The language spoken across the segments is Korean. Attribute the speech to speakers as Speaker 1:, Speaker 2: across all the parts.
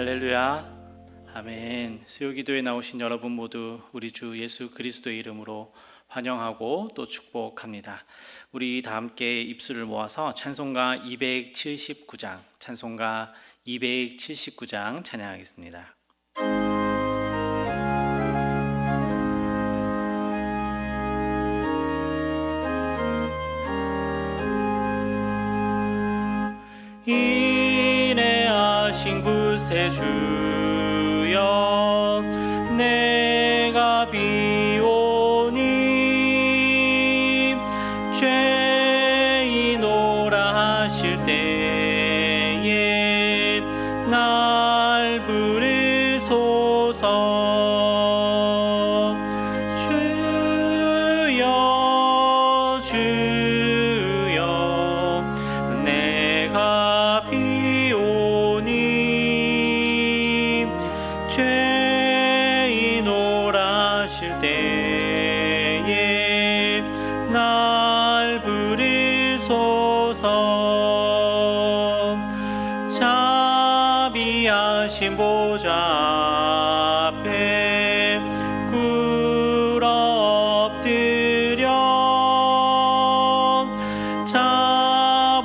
Speaker 1: 할렐루야. 아멘. 수요기도에 나오신 여러분 모두 우리 주 예수 그리스도의 이름으로 환영하고 또 축복합니다. 우리 다 함께 입술을 모아서 찬송가 279장 찬양하겠습니다. 인내하신 구세주여 내가 비오니 죄인오라 하실 때에 날 부르소서. 주여 주여 내가 비오니 죄인오라 하실 때에 날 부르소서. 자비하신 보좌 앞에 꿇어 엎드려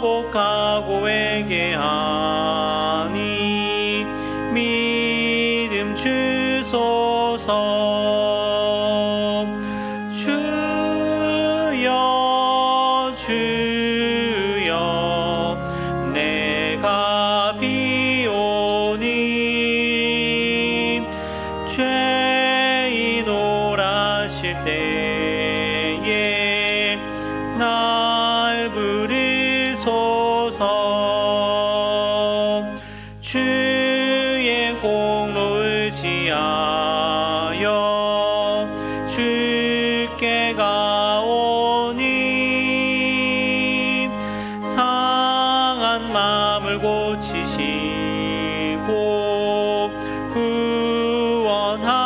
Speaker 1: 자복하고 회개하니 믿음 주소서. 주여 주여 내가 비오니 죄인오라 하실 때에 날 부르소서. 주의 공로를 지하여 주께 가오니 상한 마음을 고치시고 구원하소서.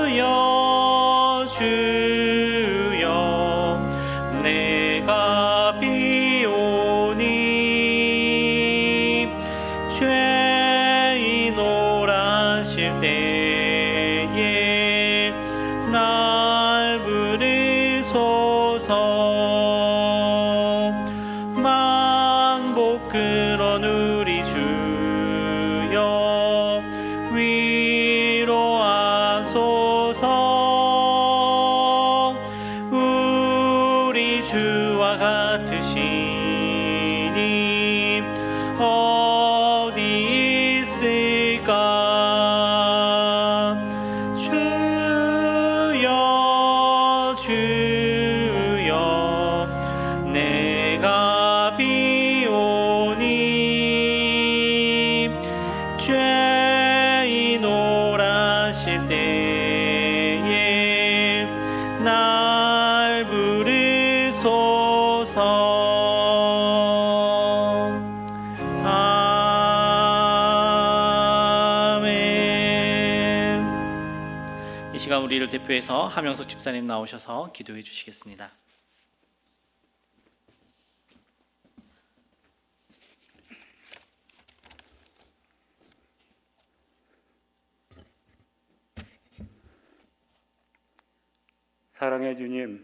Speaker 1: 주여 주여 내가 비오니 죄인오라 하실 때에 날 부르소서. 만복 그런 우리 주여 위로하소서. 우리 주와 같으시니 어디 있을까. 주여 주여 내가 비오니 죄인오라 하실 때에 날 부르소서. 아멘. 이 시간 우리를 대표해서 하명석 집사님 나오셔서 기도해 주시겠습니다.
Speaker 2: 사랑의 주님,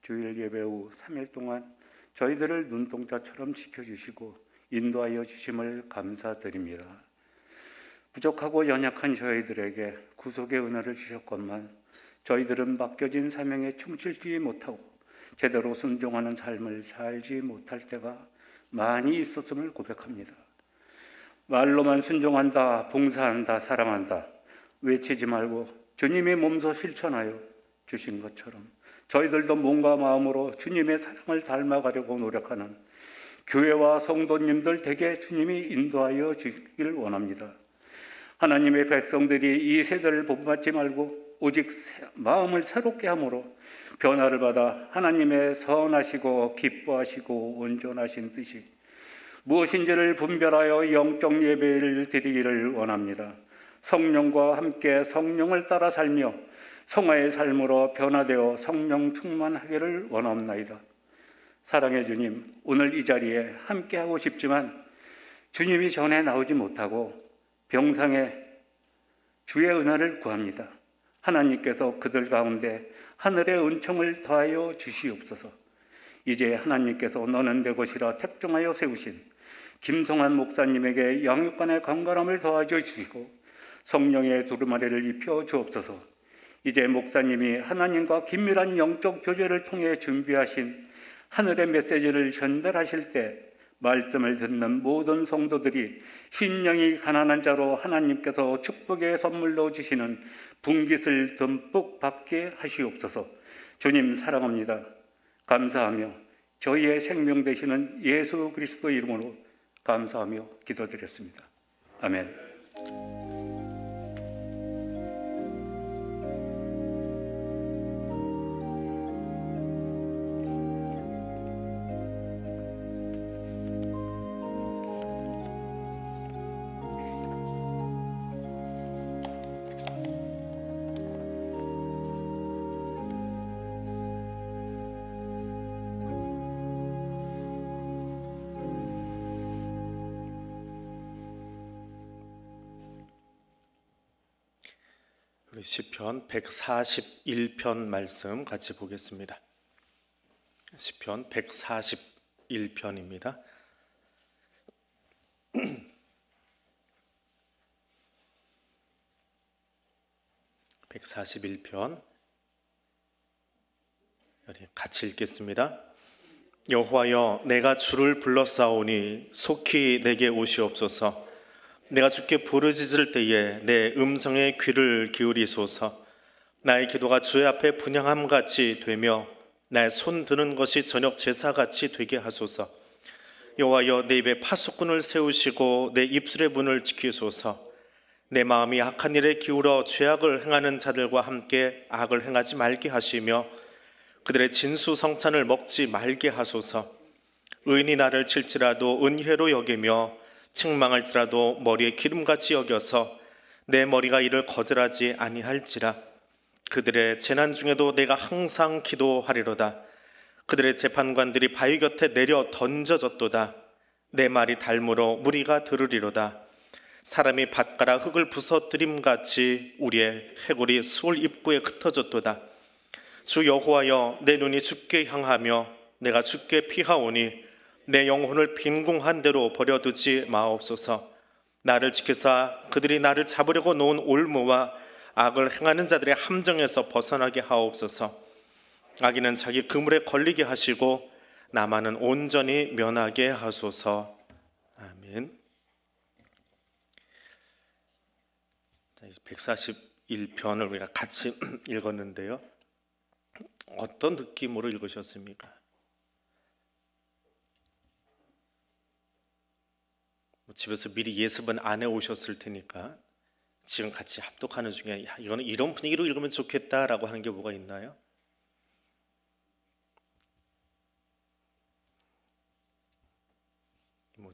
Speaker 2: 주일 예배 후 3일 동안 저희들을 눈동자처럼 지켜주시고 인도하여 주심을 감사드립니다. 부족하고 연약한 저희들에게 구속의 은혜를 주셨건만 저희들은 맡겨진 사명에 충실지 못하고 제대로 순종하는 삶을 살지 못할 때가 많이 있었음을 고백합니다. 말로만 순종한다, 봉사한다, 사랑한다 외치지 말고 주님의 몸소 실천하여 주신 것처럼 저희들도 몸과 마음으로 주님의 사랑을 닮아가려고 노력하는 교회와 성도님들 되게 주님이 인도하여 주시길 원합니다. 하나님의 백성들이 이 세대를 본받지 말고 오직 마음을 새롭게 함으로 변화를 받아 하나님의 선하시고 기뻐하시고 온전하신 뜻이 무엇인지를 분별하여 영적 예배를 드리기를 원합니다. 성령과 함께 성령을 따라 살며 성화의 삶으로 변화되어 성령 충만하기를 원합나이다. 사랑의 주님, 오늘 이 자리에 함께하고 싶지만 주님이 전에 나오지 못하고 병상에 주의 은혜를 구합니다. 하나님께서 그들 가운데 하늘의 은총을 더하여 주시옵소서. 이제 하나님께서 너는 내 것이라 택정하여 세우신 김성환 목사님에게 영육간의 건강함을 더하여 주시고 성령의 두루마리를 입혀 주옵소서. 이제 목사님이 하나님과 긴밀한 영적 교제를 통해 준비하신 하늘의 메시지를 전달하실 때 말씀을 듣는 모든 성도들이 심령이 가난한 자로 하나님께서 축복의 선물로 주시는 분깃을 듬뿍 받게 하시옵소서. 주님 사랑합니다. 감사하며 저희의 생명 되시는 예수 그리스도 이름으로 감사하며 기도드렸습니다. 아멘.
Speaker 3: 우리 시편 141편 말씀 같이 보겠습니다. 시편 141편입니다. (141편) 같이 읽겠습니다. 여호와여, 내가 주를 불렀사오니 속히 내게 오시옵소서. 내가 주께 부르짖을 때에 내 음성에 귀를 기울이소서. 나의 기도가 주의 앞에 분향함같이 되며 나의 손 드는 것이 저녁 제사같이 되게 하소서. 여호와여, 내 입에 파수꾼을 세우시고 내 입술의 문을 지키소서. 내 마음이 악한 일에 기울어 죄악을 행하는 자들과 함께 악을 행하지 말게 하시며 그들의 진수성찬을 먹지 말게 하소서. 의인이 나를 칠지라도 은혜로 여기며 책망할지라도 머리에 기름같이 여겨서 내 머리가 이를 거절하지 아니할지라. 그들의 재난 중에도 내가 항상 기도하리로다. 그들의 재판관들이 바위 곁에 내려 던져졌도다. 내 말이 닮으로 무리가 들으리로다. 사람이 밭가라 흙을 부서뜨림같이 우리의 해골이 수월 입구에 흩어졌도다. 주 여호와여, 내 눈이 주께 향하며 내가 주께 피하오니 내 영혼을 빈궁한 대로 버려두지 마옵소서. 나를 지키사 그들이 나를 잡으려고 놓은 올무와 악을 행하는 자들의 함정에서 벗어나게 하옵소서. 악인은 자기 그물에 걸리게 하시고 나만은 온전히 면하게 하소서. 아멘. 141편을 우리가 같이 읽었는데요. 어떤 느낌으로 읽으셨습니까? 집에서 미리 예습은 안 해오셨을 테니까 지금 같이 합독하는 중에 이거는 이런 분위기로 읽으면 좋겠다라고 하는 게 뭐가 있나요?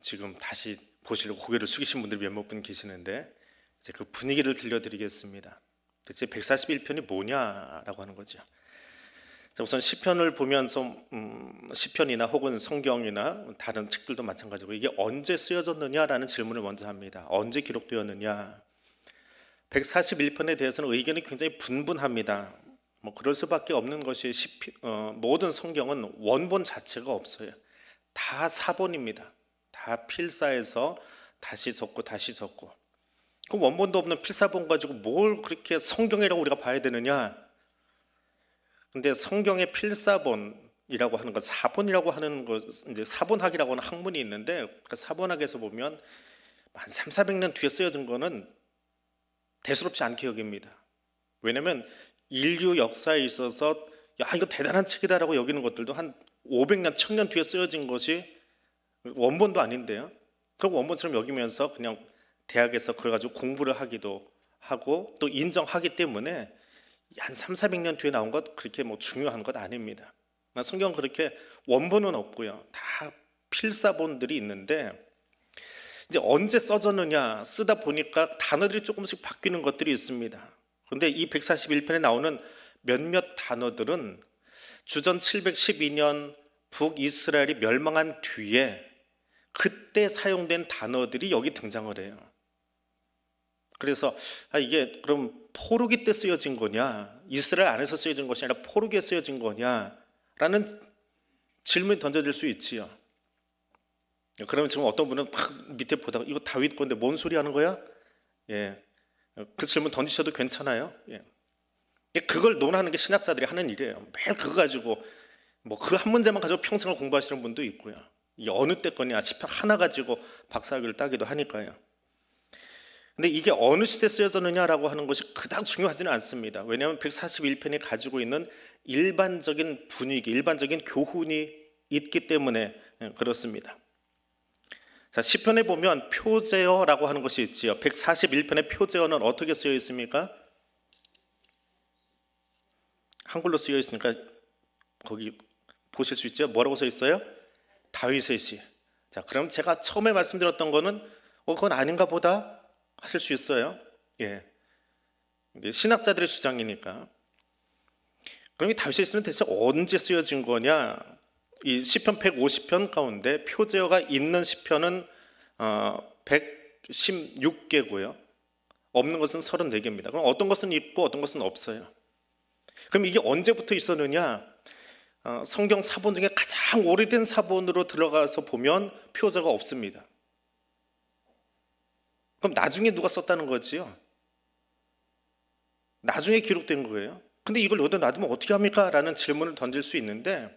Speaker 3: 지금 다시 보시려고 고개를 숙이신 분들이 몇몇 분 계시는데 이제 그 분위기를 들려드리겠습니다. 대체 141편이 뭐냐라고 하는 거죠. 자, 우선 시편을 보면서 시편이나 혹은 성경이나 다른 책들도 마찬가지고 이게 언제 쓰여졌느냐라는 질문을 먼저 합니다. 언제 기록되었느냐? 141편에 대해서는 의견이 굉장히 분분합니다. 그럴 수밖에 없는 것이 모든 성경은 원본 자체가 없어요. 다 사본입니다. 다 필사해서 다시 적고 다시 적고. 그 원본도 없는 필사본 가지고 뭘 그렇게 성경이라고 우리가 봐야 되느냐? 근데 성경의 필사본이라고 하는 것, 사본이라고 하는 것, 이제 사본학이라고 하는 학문이 있는데 그 사본학에서 보면 한 300~400년 뒤에 쓰여진 거는 대수롭지 않게 여깁니다. 왜냐하면 인류 역사에 있어서 이거 대단한 책이다라고 여기는 것들도 한 500년, 1000년 뒤에 쓰여진 것이 원본도 아닌데요. 그럼 원본처럼 여기면서 그냥 대학에서 그걸 가지고 공부를 하기도 하고 또 인정하기 때문에 한 300~400년 뒤에 나온 것 그렇게 중요한 것 아닙니다. 성경은 그렇게 원본은 없고요. 다 필사본들이 있는데 이제 언제 써졌느냐 쓰다 보니까 단어들이 조금씩 바뀌는 것들이 있습니다. 그런데 이 141편에 나오는 몇몇 단어들은 주전 712년 북이스라엘이 멸망한 뒤에 그때 사용된 단어들이 여기 등장을 해요. 그래서 이게 그럼 포로기 때 쓰여진 거냐, 이스라엘 안에서 쓰여진 것이 아니라 포로기에 쓰여진 거냐라는 질문이 던져질 수 있지요. 그러면 지금 어떤 분은 막 밑에 보다가 이거 다윗 건데 뭔 소리 하는 거야? 예, 그 질문 던지셔도 괜찮아요. 예. 그걸 논하는 게 신학자들이 하는 일이에요. 매일 그거 가지고 뭐 그 한 문제만 가지고 평생을 공부하시는 분도 있고요. 이게 어느 때 거냐 시편 하나 가지고 박사학위를 따기도 하니까요. 근데 이게 어느 시대에 쓰여졌느냐라고 하는 것이 그닥 중요하지는 않습니다. 왜냐하면 141편이 가지고 있는 일반적인 분위기, 일반적인 교훈이 있기 때문에 그렇습니다. 자, 시편에 보면 표제어라고 하는 것이 있지요. 141편의 표제어는 어떻게 쓰여 있습니까? 한글로 쓰여 있으니까 거기 보실 수 있죠. 뭐라고 써 있어요? 다윗의 시. 자, 그럼 제가 처음에 말씀드렸던 거는 그건 아닌가 보다 하실 수 있어요. 예, 신학자들의 주장이니까. 그럼 이 다윗의 시는 대체 언제 쓰여진 거냐? 이 시편 150편 가운데 표제어가 있는 시편은 116개고요. 없는 것은 34개입니다. 그럼 어떤 것은 있고 어떤 것은 없어요. 그럼 이게 언제부터 있었느냐? 성경 사본 중에 가장 오래된 사본으로 들어가서 보면 표제가 없습니다. 그럼 나중에 누가 썼다는 거지요? 나중에 기록된 거예요. 근데 이걸 여기다 놔두면 어떻게 합니까? 라는 질문을 던질 수 있는데,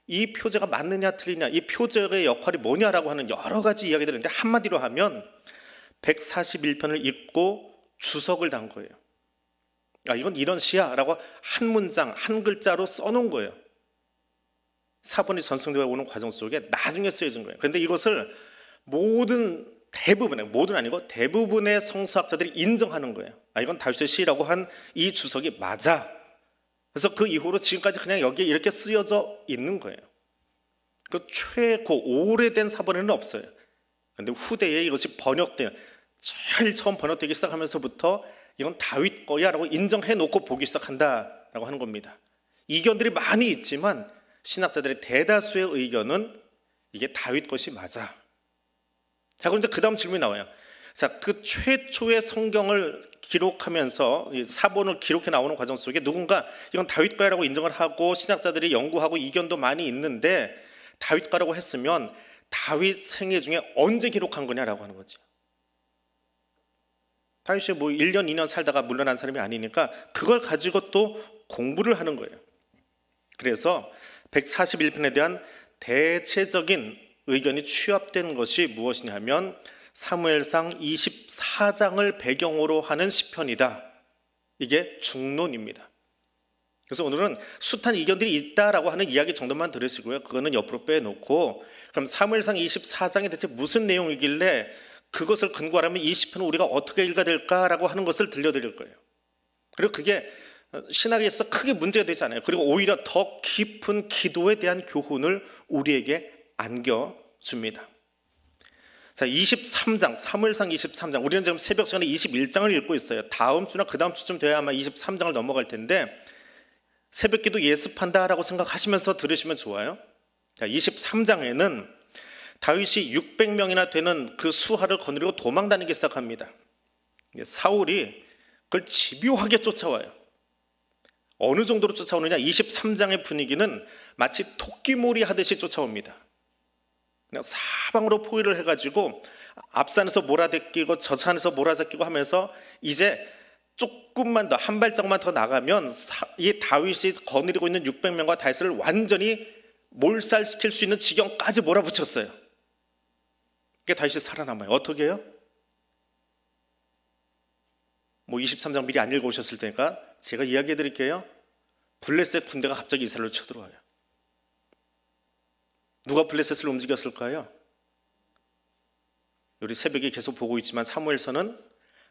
Speaker 3: 이 표제가 맞느냐 틀리냐, 이 표제의 역할이 뭐냐라고 하는 여러 가지 이야기들이 있는데, 한마디로 하면 141편을 읽고 주석을 단 거예요. 이건 이런 시야 라고 한 문장 한 글자로 써놓은 거예요. 사본이 전승되어 오는 과정 속에 나중에 쓰여진 거예요. 그런데 이것을 모든 아니고 대부분의 성서학자들이 인정하는 거예요. 이건 다윗의 시라고 한 이 주석이 맞아. 그래서 그 이후로 지금까지 그냥 여기에 이렇게 쓰여져 있는 거예요. 그 최고 오래된 사본에는 없어요. 그런데 후대에 이것이 번역된, 제일 처음 번역되기 시작하면서부터 이건 다윗 거야 라고 인정해 놓고 보기 시작한다라고 하는 겁니다. 이견들이 많이 있지만 신학자들의 대다수의 의견은 이게 다윗 것이 맞아. 자, 그럼 이제 그 다음 질문이 나와요. 자, 그 최초의 성경을 기록하면서 사본을 기록해 나오는 과정 속에 누군가 이건 다윗 거야라고 인정을 하고 신학자들이 연구하고 이견도 많이 있는데, 다윗 거라고 했으면 다윗 생애 중에 언제 기록한 거냐라고 하는 거죠. 다윗이 1년 2년 살다가 물러난 사람이 아니니까 그걸 가지고 또 공부를 하는 거예요. 그래서 141편에 대한 대체적인 의견이 취합된 것이 무엇이냐면 사무엘상 24장을 배경으로 하는 시편이다. 이게 중론입니다. 그래서 오늘은 숱한 이견들이 있다라고 하는 이야기 정도만 들으시고요. 그거는 옆으로 빼놓고, 그럼 사무엘상 24장이 대체 무슨 내용이길래 그것을 근거로 하면 이 시편을 우리가 어떻게 읽어야 될까라고 하는 것을 들려드릴 거예요. 그리고 그게 신학에 있어 크게 문제가 되지 않아요. 그리고 오히려 더 깊은 기도에 대한 교훈을 우리에게 안겨줍니다. 자, 23장, 사무엘상 23장. 우리는 지금 새벽 시간에 21장을 읽고 있어요. 다음 주나 그 다음 주쯤 돼야 아마 23장을 넘어갈 텐데, 새벽기도 예습한다라고 생각하시면서 들으시면 좋아요. 자, 23장에는 다윗이 600명이나 되는 그 수하를 거느리고 도망 다니기 시작합니다. 사울이 그걸 집요하게 쫓아와요. 어느 정도로 쫓아오느냐? 23장의 분위기는 마치 토끼몰이 하듯이 쫓아옵니다. 그냥 사방으로 포위를 해가지고 앞산에서 몰아대끼고 저산에서 몰아제끼고 하면서 이제 조금만 더, 한 발짝만 더 나가면 이 다윗이 거느리고 있는 600명과 다윗을 완전히 몰살시킬 수 있는 지경까지 몰아붙였어요. 그게 다윗이 살아남아요. 어떻게 해요? 23장 미리 안 읽어오셨을 테니까 제가 이야기해 드릴게요. 블레셋 군대가 갑자기 이스라엘로 쳐들어와요. 누가 블레셋을 움직였을까요? 우리 새벽에 계속 보고 있지만 사무엘서는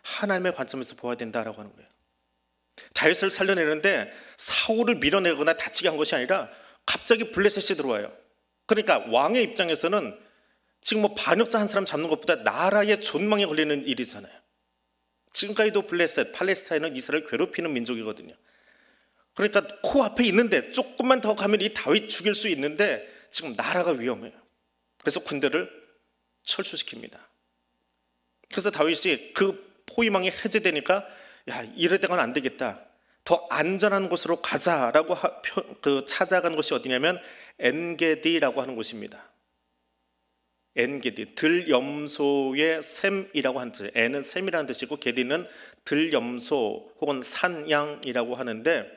Speaker 3: 하나님의 관점에서 보아야 된다라고 하는 거예요. 다윗을 살려내는데 사울을 밀어내거나 다치게 한 것이 아니라 갑자기 블레셋이 들어와요. 그러니까 왕의 입장에서는 지금 반역자 한 사람 잡는 것보다 나라의 존망에 걸리는 일이잖아요. 지금까지도 블레셋, 팔레스타인은 이스라엘 괴롭히는 민족이거든요. 그러니까 코앞에 있는데 조금만 더 가면 이 다윗 죽일 수 있는데 지금 나라가 위험해요. 그래서 군대를 철수시킵니다. 그래서 다윗이 그 포위망이 해제되니까 야, 이래대가는 안 되겠다. 더 안전한 곳으로 가자라고 찾아간 곳이 어디냐면 엔게디라고 하는 곳입니다. 엔게디, 들염소의 샘이라고 하는 뜻이에요. 엔은 샘이라는 뜻이고 게디는 들염소 혹은 산양이라고 하는데,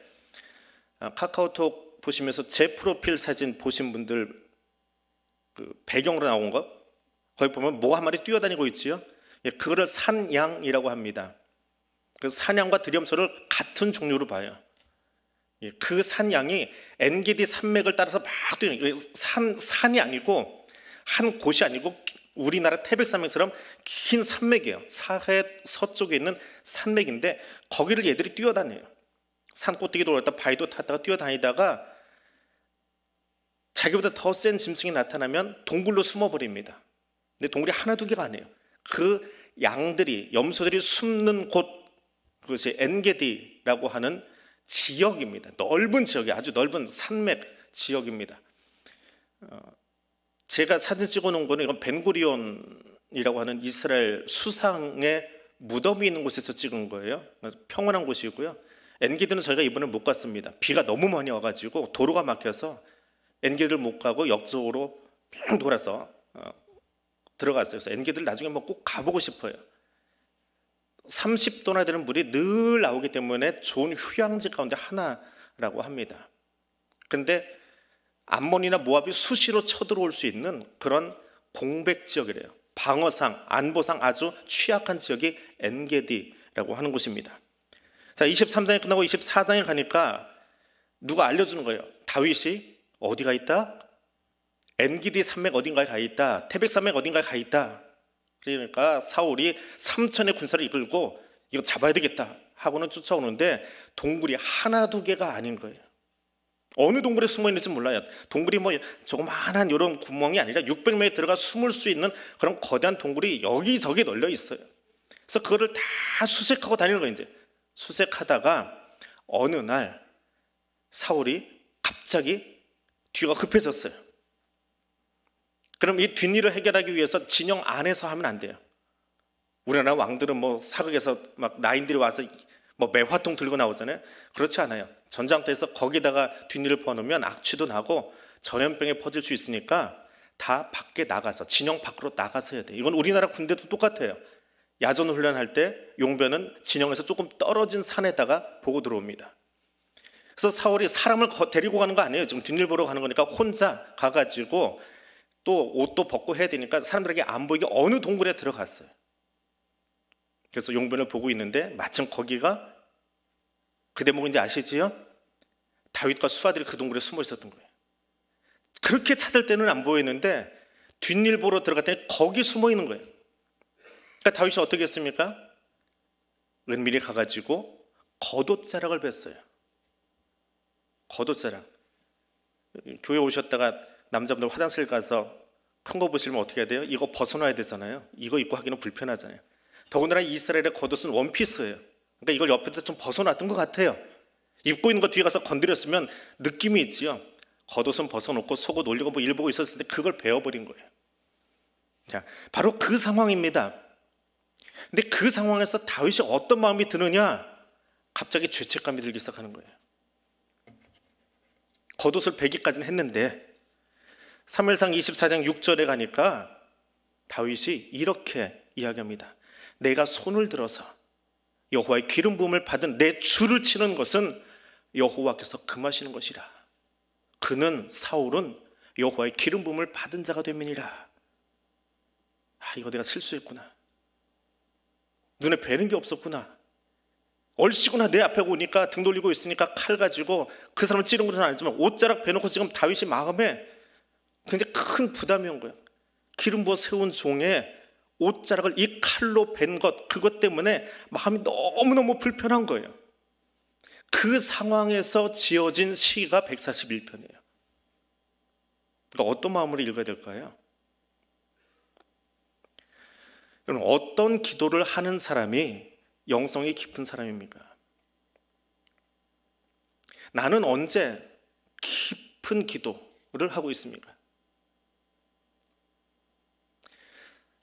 Speaker 3: 카카오톡 보시면서 제 프로필 사진 보신 분들 그 배경으로 나온 거 거기 보면 뭐 한 마리 뛰어다니고 있지요. 예, 그거를 산양이라고 합니다. 그 산양과 들염소를 같은 종류로 봐요. 예, 그 산양이 엔게디 산맥을 따라서 막 뛰는, 산이 아니고 한 곳이 아니고 우리나라 태백산맥처럼 긴 산맥이에요. 사해 서쪽에 있는 산맥인데 거기를 얘들이 뛰어다녀요. 산 꼭대기도 올랐다 바위도 탔다가 뛰어다니다가 자기보다 더 센 짐승이 나타나면 동굴로 숨어버립니다. 근데 동굴이 하나 두 개가 아니에요. 그 양들이, 염소들이 숨는 곳, 그것이 엔게디라고 하는 지역입니다. 넓은 지역이, 아주 넓은 산맥 지역입니다. 제가 사진 찍어놓은 거는 이건 벤구리온이라고 하는 이스라엘 수상의 무덤이 있는 곳에서 찍은 거예요. 평온한 곳이고요. 엔게디는 저희가 이번에 못 갔습니다. 비가 너무 많이 와가지고 도로가 막혀서 엔게디를 못 가고 역쪽으로 쭉 돌아서 들어갔어요. 그래서 엔게디를 나중에 꼭 가보고 싶어요. 30도나 되는 물이 늘 나오기 때문에 좋은 휴양지 가운데 하나라고 합니다. 근데 암몬이나 모압이 수시로 쳐들어올 수 있는 그런 공백 지역이래요. 방어상, 안보상 아주 취약한 지역이 엔게디라고 하는 곳입니다. 자, 23장이 끝나고 24장에 가니까 누가 알려주는 거예요. 다윗이 어디가 있다? 엔게디 산맥 어딘가에 가 있다. 태백산맥 어딘가에 가 있다. 그러니까 사울이 3천의 군사를 이끌고 이거 잡아야 되겠다 하고는 쫓아오는데 동굴이 하나 두 개가 아닌 거예요. 어느 동굴에 숨어 있는지 몰라요. 동굴이 뭐 조그마한 이런 구멍이 아니라 600m에 들어가 숨을 수 있는 그런 거대한 동굴이 여기저기 널려 있어요. 그래서 그거를 다 수색하고 다니는 거예요. 이제 수색하다가 어느 날 사울이 갑자기 뒤가 급해졌어요. 그럼 이 뒷일을 해결하기 위해서 진영 안에서 하면 안 돼요. 우리나라 왕들은 뭐 사극에서 막 나인들이 와서 뭐 매화통 들고 나오잖아요. 그렇지 않아요. 전장터에서 거기다가 뒷일을 퍼놓으면 악취도 나고 전염병에 퍼질 수 있으니까 다 밖에 나가서, 진영 밖으로 나가서 해야 돼요. 이건 우리나라 군대도 똑같아요. 야전 훈련할 때 용병은 진영에서 조금 떨어진 산에다가 보고 들어옵니다. 그래서 사울이 사람을 데리고 가는 거 아니에요. 지금 뒷일 보러 가는 거니까 혼자 가가지고 또 옷도 벗고 해야 되니까 사람들에게 안 보이게 어느 동굴에 들어갔어요. 그래서 용변을 보고 있는데 마침 거기가 그 대목인지 아시지요? 다윗과 수하들이 그 동굴에 숨어 있었던 거예요. 그렇게 찾을 때는 안 보이는데 뒷일 보러 들어갔더니 거기 숨어 있는 거예요. 그러니까 다윗이 어떻게 했습니까? 은밀히 가가지고 겉옷자락을 뺐어요. 겉옷자락. 교회 오셨다가 남자분들 화장실 가서 큰 거 보시면 어떻게 해야 돼요? 이거 벗어놔야 되잖아요. 이거 입고 하기는 불편하잖아요. 더군다나 이스라엘의 겉옷은 원피스예요. 그러니까 이걸 옆에다 좀 벗어놨던 것 같아요. 입고 있는 거 뒤에 가서 건드렸으면 느낌이 있지요. 겉옷은 벗어놓고 속옷 올리고 뭐 일 보고 있었을 때 그걸 베어버린 거예요. 자, 바로 그 상황입니다. 근데 그 상황에서 다윗이 어떤 마음이 드느냐? 갑자기 죄책감이 들기 시작하는 거예요. 겉옷을 베기까지는 했는데 사무엘상 24장 6절에 가니까 다윗이 이렇게 이야기합니다. 내가 손을 들어서 여호와의 기름 부음을 받은 내 주를 치는 것은 여호와께서 금하시는 것이라. 그는 사울은 여호와의 기름 부음을 받은 자가 됨이니라. 이거 내가 실수했구나. 눈에 뵈는 게 없었구나. 얼씨구나 내 앞에 오니까 등 돌리고 있으니까 칼 가지고 그 사람을 찌른 것은 아니지만 옷자락 베놓고 지금 다윗이 마음에 굉장히 큰 부담이 온 거예요. 기름 부어 세운 종에 옷자락을 이 칼로 벤 것, 그것 때문에 마음이 너무너무 불편한 거예요. 그 상황에서 지어진 시가 141편이에요. 그러니까 어떤 마음으로 읽어야 될까요? 여러분, 어떤 기도를 하는 사람이 영성이 깊은 사람입니까? 나는 언제 깊은 기도를 하고 있습니까?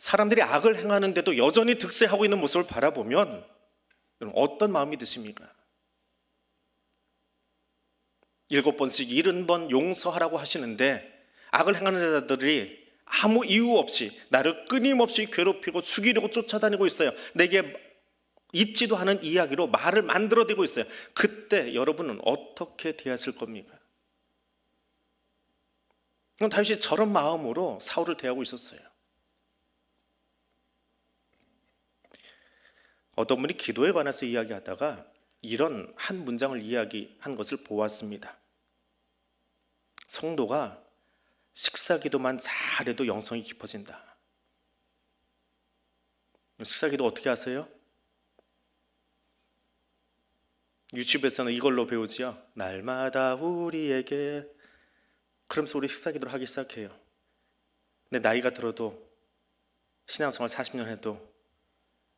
Speaker 3: 사람들이 악을 행하는데도 여전히 득세하고 있는 모습을 바라보면 여러분 어떤 마음이 드십니까? 7번씩 70번 용서하라고 하시는데 악을 행하는 자들이 아무 이유 없이 나를 끊임없이 괴롭히고 죽이려고 쫓아다니고 있어요. 내게 있지도 않은 이야기로 말을 만들어대고 있어요. 그때 여러분은 어떻게 대하실 겁니까? 그럼 다윗이 저런 마음으로 사울을 대하고 있었어요. 어떤 분이 기도에 관해서 이야기하다가 이런 한 문장을 이야기한 것을 보았습니다. 성도가 식사기도만 잘해도 영성이 깊어진다. 식사기도 어떻게 하세요? 유치부에서는 이걸로 배우지요. 날마다 우리에게. 그러면서 우리 식사기도를 하기 시작해요. 근데 나이가 들어도 신앙생활 40년 해도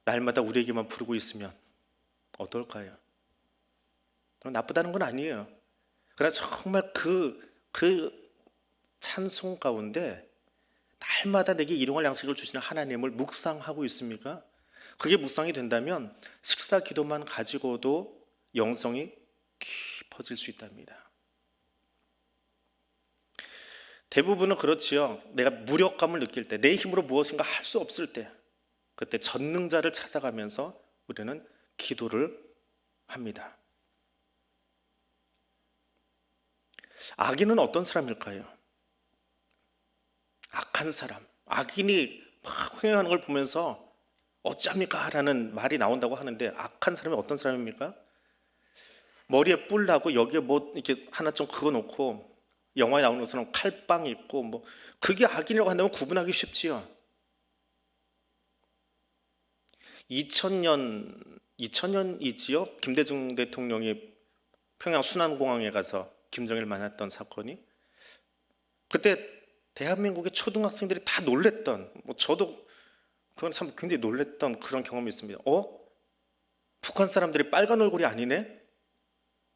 Speaker 3: 날마다 우리에게만 부르고 있으면 어떨까요? 나쁘다는 건 아니에요. 그러나 정말 그 찬송 가운데 날마다 내게 일용할 양식을 주시는 하나님을 묵상하고 있습니까? 그게 묵상이 된다면 식사 기도만 가지고도 영성이 깊어질 수 있답니다. 대부분은 그렇지요. 내가 무력감을 느낄 때, 내 힘으로 무엇인가 할 수 없을 때, 그때 전능자를 찾아가면서 우리는 기도를 합니다. 악인은 어떤 사람일까요? 악한 사람, 악인이 막 흥행하는 걸 보면서 어쩝니까? 라는 말이 나온다고 하는데 악한 사람이 어떤 사람입니까? 머리에 뿔 나고 여기에 뭐 이렇게 하나 좀 그거 놓고 영화에 나오는 것처럼 칼빵 있고 뭐 그게 악인이라고 한다면 구분하기 쉽지요. 2000년이지요. 김대중 대통령이 평양 순안공항에 가서 김정일을 만났던 사건이, 그때 대한민국의 초등학생들이 다 놀랬던, 뭐 저도 그건 참 굉장히 놀랬던 그런 경험이 있습니다. 북한 사람들이 빨간 얼굴이 아니네?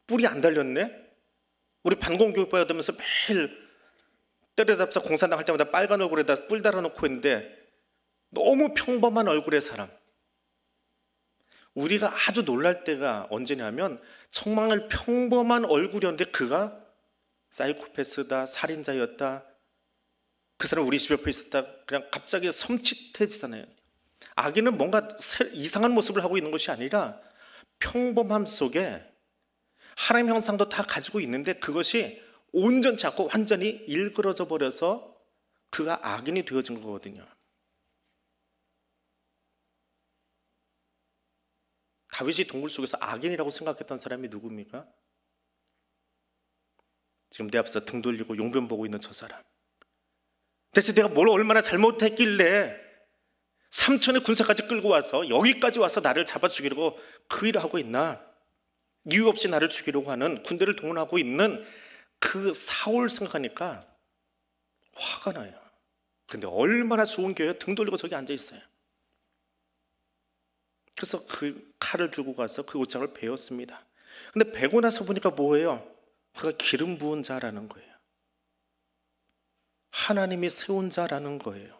Speaker 3: 뿔이 안 달렸네? 우리 반공교육 받으면서 매일 때려잡사 공산당 할 때마다 빨간 얼굴에다 뿔 달아놓고 있는데 너무 평범한 얼굴의 사람. 우리가 아주 놀랄 때가 언제냐면 정말 평범한 얼굴이었는데 그가 사이코패스다, 살인자였다, 그 사람 우리 집 옆에 있었다, 그냥 갑자기 섬찟해지잖아요. 악인은 뭔가 이상한 모습을 하고 있는 것이 아니라 평범함 속에 하나님 형상도 다 가지고 있는데 그것이 온전치 않고 완전히 일그러져 버려서 그가 악인이 되어진 거거든요. 다윗이 동굴 속에서 악인이라고 생각했던 사람이 누굽니까? 지금 내 앞에서 등 돌리고 용변 보고 있는 저 사람. 대체 내가 뭘 얼마나 잘못했길래 삼천의 군사까지 끌고 와서 여기까지 와서 나를 잡아 죽이려고 그 일을 하고 있나? 이유 없이 나를 죽이려고 하는, 군대를 동원하고 있는 그 사울 생각하니까 화가 나요. 근데 얼마나 좋은 교회에 등 돌리고 저기 앉아 있어요. 그래서 그 칼을 들고 가서 그 옷장을 베었습니다. 근데 베고 나서 보니까 뭐예요? 그가 기름 부은 자라는 거예요. 하나님이 세운 자라는 거예요.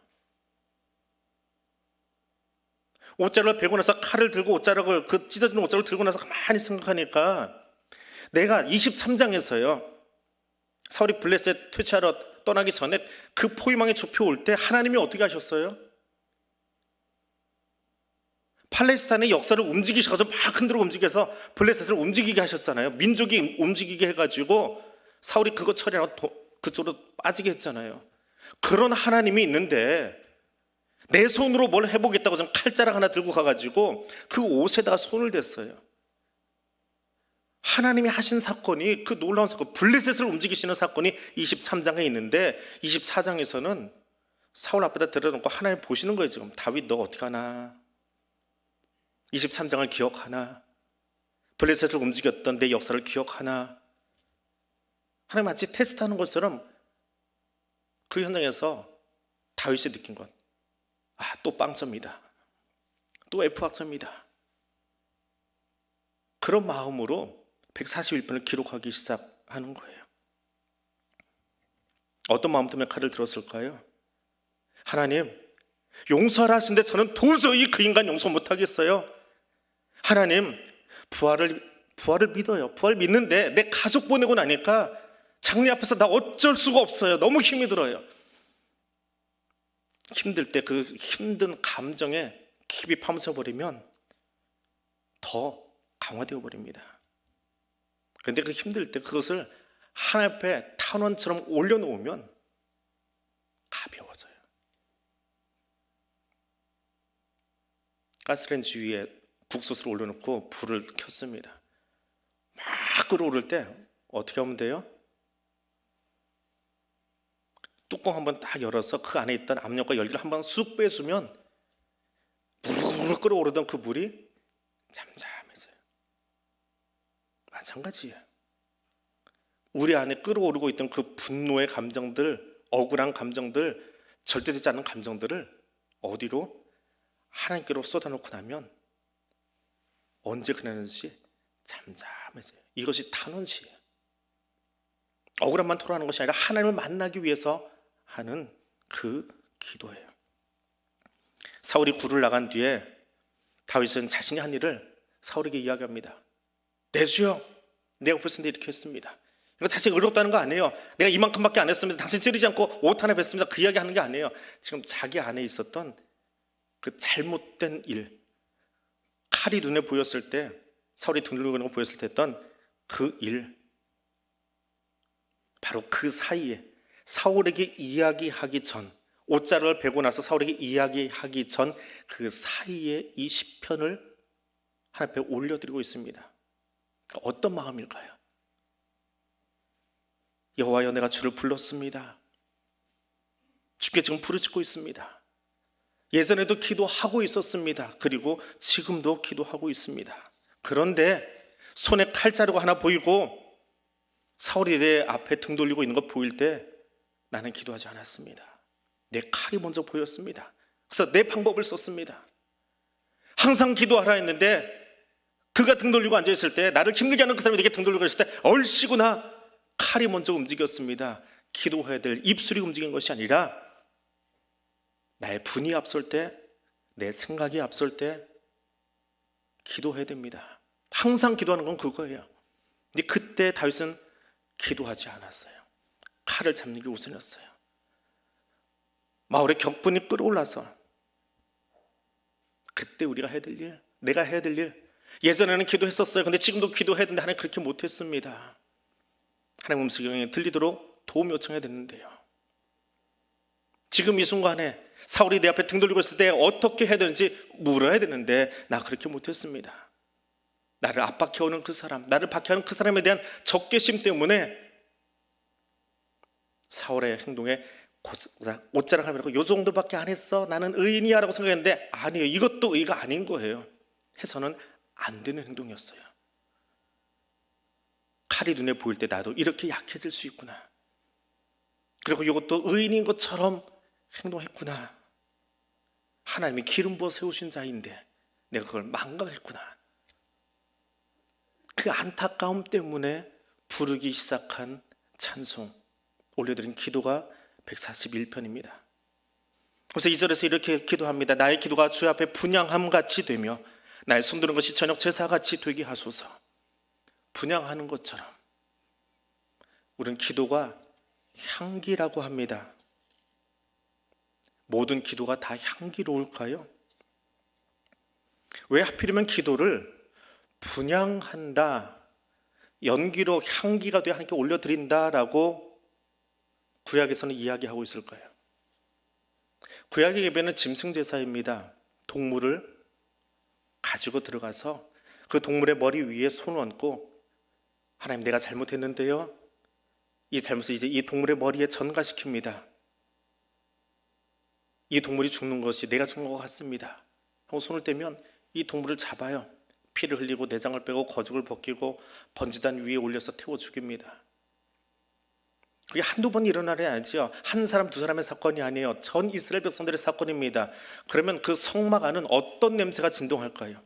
Speaker 3: 옷자락을 베고 나서 칼을 들고 옷자락을, 그 찢어지는 옷자락을 들고 나서 가만히 생각하니까 내가 23장에서요 사울이 블레셋 퇴치하러 떠나기 전에 그 포위망에 좁혀올 때 하나님이 어떻게 하셨어요? 팔레스타인의 역사를 움직이셔가지고 막 흔들어 움직여서 블레셋을 움직이게 하셨잖아요. 민족이 움직이게 해가지고 사울이 그거 처리하고 그쪽으로 빠지게 했잖아요. 그런 하나님이 있는데 내 손으로 뭘 해보겠다고 좀 칼자락 하나 들고 가가지고 그 옷에다가 손을 댔어요. 하나님이 하신 사건이, 그 놀라운 사건, 블레셋을 움직이시는 사건이 23장에 있는데 24장에서는 사울 앞에다 들여놓고 하나님 보시는 거예요. 지금 다윗 너 어떻게 하나? 23장을 기억하나? 블레셋을 움직였던 내 역사를 기억하나? 하나님 마치 테스트하는 것처럼 그 현장에서 다윗이 느낀 것, 또 빵점이다, 또 F학점이다. 그런 마음으로 141편을 기록하기 시작하는 거예요. 어떤 마음 때문에 칼을 들었을까요? 하나님, 용서하라 하시는데 저는 도저히 그 인간 용서 못하겠어요. 하나님, 부활을 믿어요. 부활 믿는데 내 가족 보내고 나니까 장례 앞에서 나 어쩔 수가 없어요. 너무 힘이 들어요. 힘들 때 그 힘든 감정에 깊이 파묻혀 버리면 더 강화되어 버립니다. 그런데 그 힘들 때 그것을 하나님 앞에 탄원처럼 올려놓으면 가벼워져요. 가스레인지 위에 국수수를 올려놓고 불을 켰습니다. 막 끓어오를 때 어떻게 하면 돼요? 뚜껑 한번 딱 열어서 그 안에 있던 압력과 열기를 한번 쑥 빼주면 부르르 끓어오르던 그 물이 잠잠해져요. 마찬가지예요. 우리 안에 끓어오르고 있던 그 분노의 감정들, 억울한 감정들, 절대되지 않는 감정들을 어디로? 하나님께로 쏟아놓고 나면 언제 그러는지 잠잠해져요. 이것이 탄원시예요. 억울함만 토로하는 것이 아니라 하나님을 만나기 위해서 하는 그 기도예요. 사울이 굴을 나간 뒤에 다윗은 자신이 한 일을 사울에게 이야기합니다. 내 주여, 내가 벌써 이렇게 했습니다. 이거 자식 의롭다는 거 아니에요. 내가 이만큼밖에 안 했습니다. 당신 찌르지 않고 옷 하나 뱄습니다. 그 이야기 하는 게 아니에요. 지금 자기 안에 있었던 그 잘못된 일, 칼이 눈에 보였을 때, 사울이 등 들고 있는 거 보였을 때 했던 그 일, 바로 그 사이에 사울에게 이야기하기 전, 옷자락을 베고 나서 사울에게 이야기하기 전 그 사이에 이 시편을 하나님 앞에 올려드리고 있습니다. 어떤 마음일까요? 여호와여, 내가 주를 불렀습니다. 주께 지금 부르짖고 있습니다. 예전에도 기도하고 있었습니다. 그리고 지금도 기도하고 있습니다. 그런데 손에 칼자루가 하나 보이고 사울이 내 앞에 등 돌리고 있는 거 보일 때 나는 기도하지 않았습니다. 내 칼이 먼저 보였습니다. 그래서 내 방법을 썼습니다. 항상 기도하라 했는데 그가 등 돌리고 앉아있을 때, 나를 힘들게 하는 그 사람이 내게 등 돌리고 있을 때 얼씨구나 칼이 먼저 움직였습니다. 기도해야 될 입술이 움직인 것이 아니라 나의 분이 앞설 때, 내 생각이 앞설 때 기도해야 됩니다. 항상 기도하는 건 그거예요. 근데 그때 다윗은 기도하지 않았어요. 칼을 잡는 게 우선이었어요. 마을의 격분이 끌어올라서 그때 우리가 해야 될 일, 내가 해야 될 일, 예전에는 기도했었어요. 근데 지금도 기도해야 되는데 하나님 그렇게 못했습니다. 하나님 음성이 들리도록 도움 요청해야 되는데요. 지금 이 순간에 사울이 내 앞에 등 돌리고 있을 때 어떻게 해야 되는지 물어야 되는데 나 그렇게 못했습니다. 나를 압박해오는 그 사람, 나를 박해하는 그 사람에 대한 적개심 때문에 사울의 행동에 옷자락을 하면서 요 정도밖에 안 했어, 나는 의인이야 라고 생각했는데 아니에요. 이것도 의가 아닌 거예요. 해서는 안 되는 행동이었어요. 칼이 눈에 보일 때 나도 이렇게 약해질 수 있구나. 그리고 이것도 의인인 것처럼 행동했구나. 하나님이 기름 부어 세우신 자인데 내가 그걸 망각했구나. 그 안타까움 때문에 부르기 시작한 찬송, 올려드린 기도가 141편입니다. 그래서 2절에서 이렇게 기도합니다. 나의 기도가 주 앞에 분향함같이 되며 나의 손드는 것이 저녁 제사같이 되게 하소서. 분향하는 것처럼 우리는 기도가 향기라고 합니다. 모든 기도가 다 향기로울까요? 왜 하필이면 기도를 분향한다, 연기로 향기가 되어 하나님께 올려드린다라고 구약에서는 이야기하고 있을까요? 구약의 예배는 짐승제사입니다. 동물을 가지고 들어가서 그 동물의 머리 위에 손을 얹고 하나님, 내가 잘못했는데요, 이 잘못을 이제 이 동물의 머리에 전가시킵니다. 이 동물이 죽는 것이 내가 죽는 것 같습니다 하고 손을 떼면 이 동물을 잡아요. 피를 흘리고 내장을 빼고 거죽을 벗기고 번지단 위에 올려서 태워 죽입니다. 그게 한두 번 일어나려 하죠. 한 사람 두 사람의 사건이 아니에요. 전 이스라엘 백성들의 사건입니다. 그러면 그 성막 안은 어떤 냄새가 진동할까요?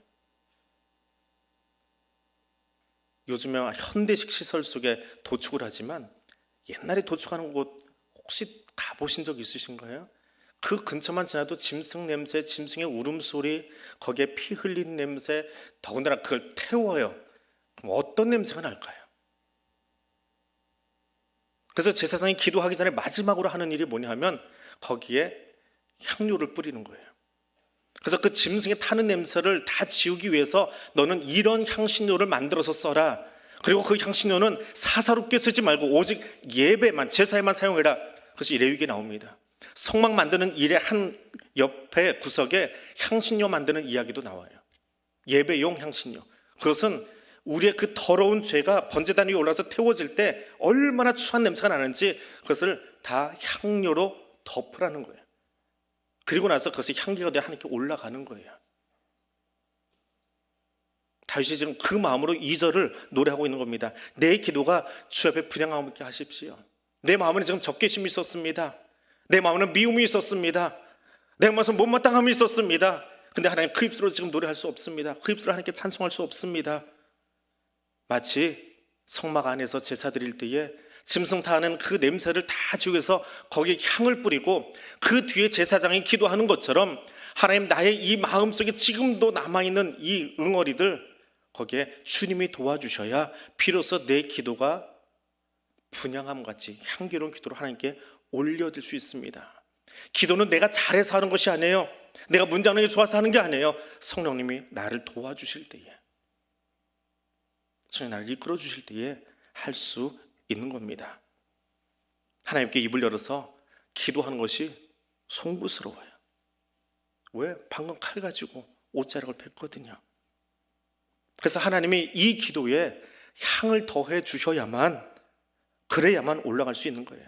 Speaker 3: 요즘에 현대식 시설 속에 도축을 하지만 옛날에 도축하는 곳 혹시 가보신 적 있으신가요? 그 근처만 지나도 짐승 냄새, 짐승의 울음소리, 거기에 피 흘린 냄새, 더군다나 그걸 태워요. 그럼 어떤 냄새가 날까요? 그래서 제사장이 기도하기 전에 마지막으로 하는 일이 뭐냐 하면 거기에 향료를 뿌리는 거예요. 그래서 그 짐승이 타는 냄새를 다 지우기 위해서 너는 이런 향신료를 만들어서 써라. 그리고 그 향신료는 사사롭게 쓰지 말고 오직 예배만, 제사에만 사용해라. 그것이 레위기에 나옵니다. 성막 만드는 일의 한 옆에 구석에 향신료 만드는 이야기도 나와요. 예배용 향신료. 그것은 우리의 그 더러운 죄가 번제단 위에 올라서 태워질 때 얼마나 추한 냄새가 나는지 그것을 다 향료로 덮으라는 거예요. 그리고 나서 그것이 향기가 되어 하나님께 올라가는 거예요. 다윗이 지금 그 마음으로 2절을 노래하고 있는 겁니다. 내 기도가 주 앞에 분향함 있게 하십시오. 내 마음에는 지금 적개심이 있었습니다. 내 마음에는 미움이 있었습니다. 내 마음에는 못마땅함이 있었습니다. 근데 하나님 그 입술로 지금 노래할 수 없습니다. 그 입술로 하나님께 찬송할 수 없습니다. 마치 성막 안에서 제사 드릴 때에 짐승 타는 그 냄새를 다 지우기 위해서 거기에 향을 뿌리고 그 뒤에 제사장이 기도하는 것처럼 하나님 나의 이 마음속에 지금도 남아있는 이 응어리들 거기에 주님이 도와주셔야 비로소 내 기도가 분향함같이 향기로운 기도로 하나님께 올려질 수 있습니다. 기도는 내가 잘해서 하는 것이 아니에요. 내가 문장하는 게 좋아서 하는 게 아니에요. 성령님이 나를 도와주실 때에, 성령이 나를 이끌어 주실 때에 할 수 있는 겁니다. 하나님께 입을 열어서 기도하는 것이 송구스러워요. 왜? 방금 칼 가지고 옷자락을 뺐거든요. 그래서 하나님이 이 기도에 향을 더해 주셔야만, 그래야만 올라갈 수 있는 거예요.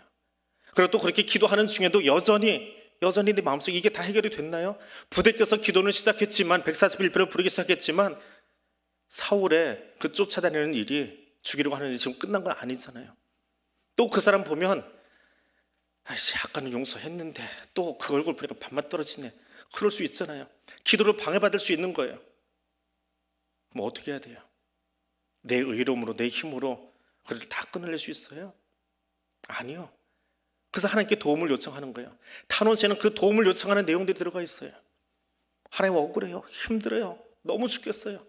Speaker 3: 그리고 또 그렇게 기도하는 중에도 여전히 내 마음속에 이게 다 해결이 됐나요? 부대껴서 기도는 시작했지만 141편을 부르기 시작했지만 사울의 그 쫓아다니는 일이, 죽이려고 하는 일이 지금 끝난 건 아니잖아요. 또 그 사람 보면 아이씨 아까는 용서했는데 또 그 얼굴 보니까 밥맛 떨어지네. 그럴 수 있잖아요. 기도를 방해받을 수 있는 거예요. 그럼 어떻게 해야 돼요? 내 의로움으로, 내 힘으로 그를 다 끊어낼 수 있어요? 아니요. 그래서 하나님께 도움을 요청하는 거예요. 탄원서에는 그 도움을 요청하는 내용들이 들어가 있어요. 하나님 억울해요. 힘들어요. 너무 죽겠어요.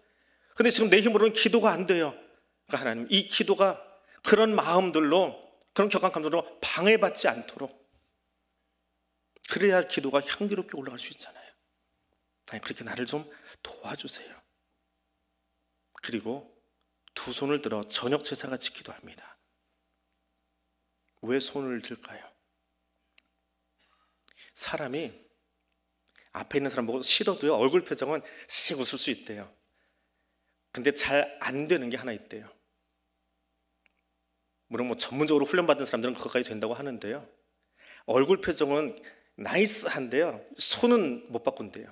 Speaker 3: 근데 지금 내 힘으로는 기도가 안 돼요. 그러니까 하나님 이 기도가 그런 마음들로, 그런 격한 감정으로 방해받지 않도록, 그래야 기도가 향기롭게 올라갈 수 있잖아요. 아니, 그렇게 나를 좀 도와주세요. 그리고 두 손을 들어 저녁 제사같이 기도합니다. 왜 손을 들까요? 사람이 앞에 있는 사람 보고 싫어도요 얼굴 표정은 씩 웃을 수 있대요. 근데 잘 안 되는 게 하나 있대요. 물론 뭐 전문적으로 훈련받은 사람들은 그것까지 된다고 하는데요, 얼굴 표정은 나이스한데요 손은 못 바꾼대요.